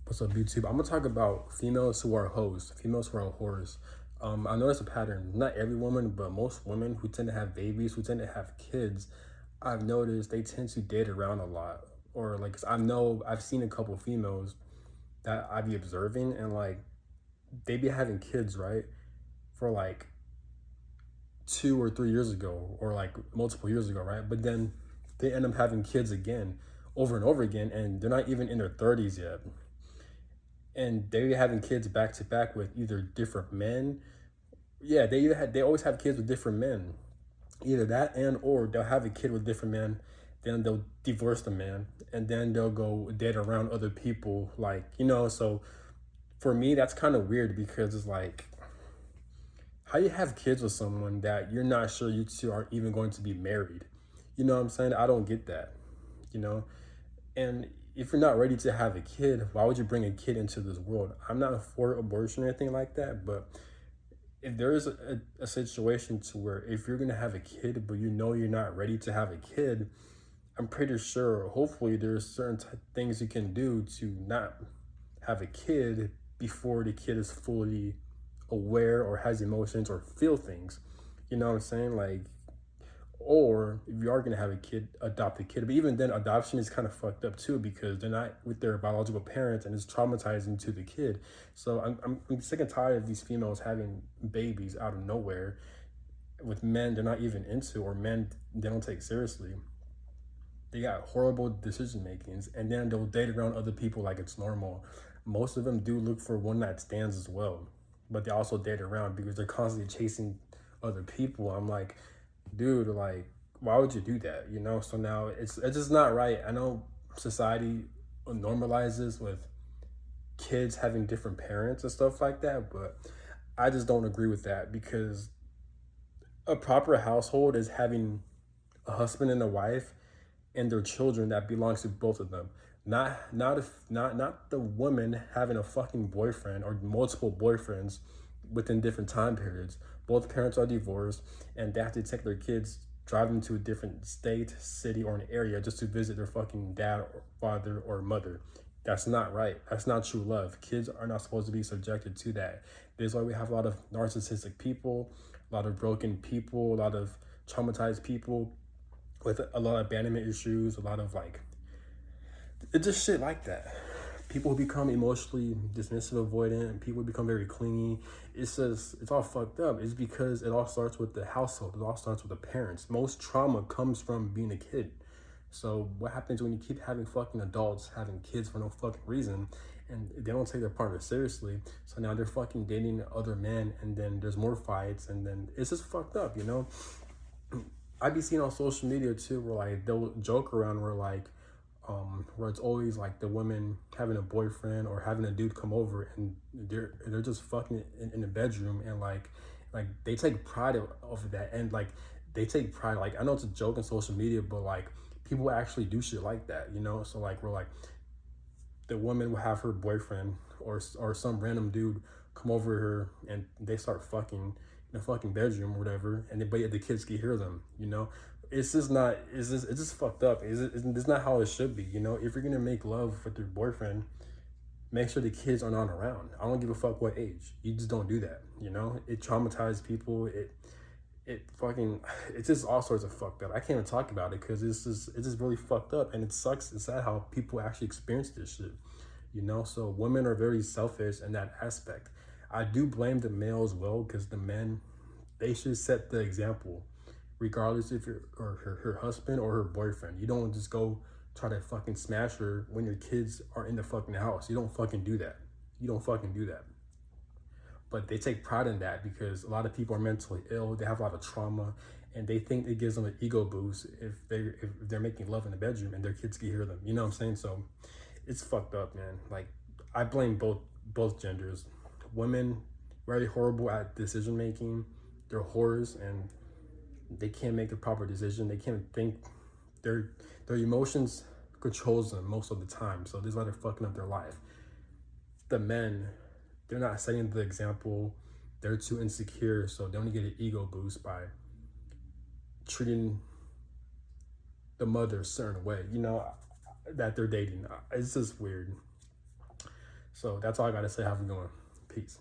What's up, YouTube? I'm gonna talk about females who are hoes, females who are whores. I noticed a pattern. Not every woman, but most women who tend to have babies, who tend to have kids, I've noticed they tend to date around a lot. Or like, I've seen a couple females that I be observing, and like they be having kids, right? For like 2 or 3 years ago, or like multiple years ago, right? But then they end up having kids again, over and over again, and they're not even in their 30s yet, and they having kids back to back with either different men. Yeah, they always have kids with different men. Either that, and or they'll have a kid with different men, then they'll divorce the man, and then they'll go date around other people. So for me, that's kind of weird because it's like, how you have kids with someone that you're not sure you two are even going to be married? You know what I'm saying? I don't get that. You know, and if you're not ready to have a kid, why would you bring a kid into this world? I'm not for abortion or anything like that, but if there is a situation to where if you're going to have a kid, but you know you're not ready to have a kid, I'm pretty sure, hopefully, there's certain things you can do to not have a kid before the kid is fully aware or has emotions or feel things. You know what I'm saying? Like, or if you are going to have a kid, adopt a kid. But even then, adoption is kind of fucked up too because they're not with their biological parents, and it's traumatizing to the kid. So I'm sick and tired of these females having babies out of nowhere with men they're not even into, or men they don't take seriously. They got horrible decision makings, and then they'll date around other people like it's normal. Most of them do look for one night stands as well, but they also date around because they're constantly chasing other people. I'm like, dude, like, why would you do that? You know? So now it's just not right. I know society normalizes with kids having different parents and stuff like that, but I just don't agree with that because a proper household is having a husband and a wife and their children that belongs to both of them. Not the woman having a fucking boyfriend or multiple boyfriends within different time periods. Both parents are divorced and they have to take their kids, drive them to a different state, city, or an area just to visit their fucking dad or father or mother. That's not right. That's not true love. Kids are not supposed to be subjected to that. This is why we have a lot of narcissistic people, a lot of broken people, a lot of traumatized people with a lot of abandonment issues, a lot of like, it's just shit like that. People who become emotionally dismissive, avoidant, and people become very clingy. It's all fucked up. It's because it all starts with the household. It all starts with the parents. Most trauma comes from being a kid. So what happens when you keep having fucking adults having kids for no fucking reason, and they don't take their partner seriously? So now they're fucking dating other men, and then there's more fights, and then it's just fucked up, you know? I be seeing on social media too, where like they'll joke around where it's always like the women having a boyfriend or having a dude come over, and they're just fucking in the bedroom, and like they take pride of that, and like they take pride. Like, I know it's a joke on social media, but like people actually do shit like that, you know? So like we're like, the woman will have her boyfriend or some random dude come over her, and they start fucking in the fucking bedroom or whatever, and but the kids can hear them, you know? It's just not, it's just fucked up. It's not how it should be, you know? If you're gonna make love with your boyfriend, make sure the kids are not around. I don't give a fuck what age. You just don't do that, you know? It traumatized people. It fucking, it's just all sorts of fucked up. I can't even talk about it because it's just really fucked up, and it sucks. It's sad how people actually experience this shit, you know? So women are very selfish in that aspect. I do blame the male as well, because the men, they should set the example, regardless if you're or her husband or her boyfriend. You don't just go try to fucking smash her when your kids are in the fucking house. You don't fucking do that. You don't fucking do that. But they take pride in that because a lot of people are mentally ill. They have a lot of trauma, and they think it gives them an ego boost if they're making love in the bedroom and their kids can hear them. You know what I'm saying? So it's fucked up, man. Like, I blame both genders. Women very horrible at decision making. They're whores, and they can't make the proper decision. They can't think. Their emotions controls them most of the time. So this is why they're fucking up their life. The men, they're not setting the example. They're too insecure, so they only get an ego boost by treating the mother a certain way, you know, that they're dating. It's just weird. So that's all I got to say. Have a good one. Peace.